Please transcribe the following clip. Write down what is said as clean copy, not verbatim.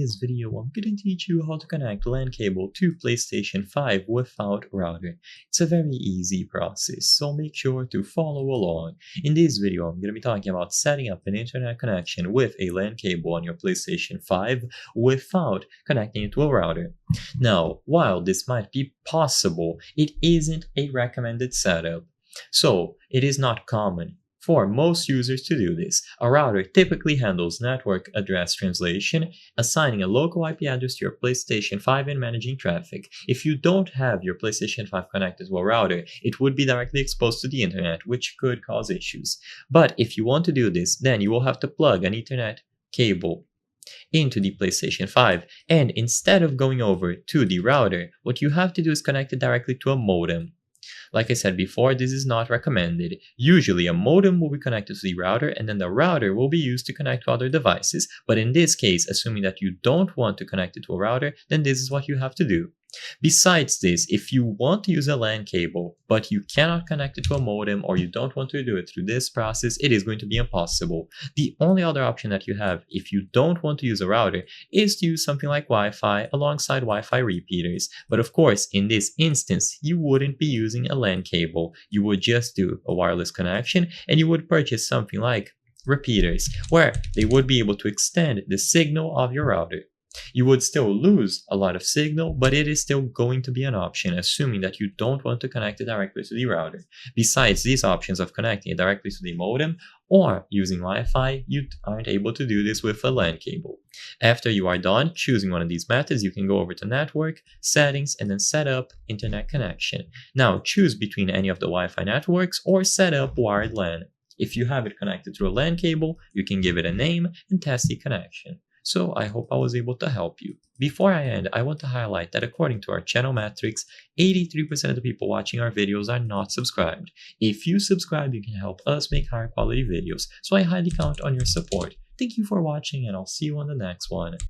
this video, I'm going to teach you how to connect LAN cable to PlayStation 5 without router. It's a very easy process, so make sure to follow along. In this video, I'm going to be talking about setting up an internet connection with a LAN cable on your PlayStation 5 without connecting it to a router. Now, while this might be possible, it isn't a recommended setup. So, it is not common for most users to do this. A router typically handles network address translation, assigning a local IP address to your PlayStation 5 and managing traffic. If you don't have your PlayStation 5 connected to a router, it would be directly exposed to the internet, which could cause issues. But if you want to do this, then you will have to plug an Ethernet cable into the PlayStation 5, and instead of going over to the router, what you have to do is connect it directly to a modem. Like I said before, this is not recommended. Usually a modem will be connected to the router, and then the router will be used to connect to other devices. But in this case, assuming that you don't want to connect it to a router, then this is what you have to do. Besides this, if you want to use a LAN cable, but you cannot connect it to a modem, or you don't want to do it through this process, it is going to be impossible. The only other option that you have if you don't want to use a router is to use something like Wi-Fi alongside Wi-Fi repeaters. But of course, in this instance, you wouldn't be using a LAN cable. You would just do a wireless connection, and you would purchase something like repeaters, where they would be able to extend the signal of your router. You would still lose a lot of signal, but it is still going to be an option, assuming that you don't want to connect it directly to the router. Besides these options of connecting it directly to the modem or using Wi-Fi, you aren't able to do this with a LAN cable. After you are done choosing one of these methods, you can go over to Network, Settings, and then Set up Internet Connection. Now choose between any of the Wi-Fi networks or set up wired LAN. If you have it connected through a LAN cable, you can give it a name and test the connection. So I hope I was able to help you. Before I end, I want to highlight that according to our channel metrics, 83% of the people watching our videos are not subscribed. If you subscribe, you can help us make higher quality videos, so I highly count on your support. Thank you for watching, and I'll see you on the next one.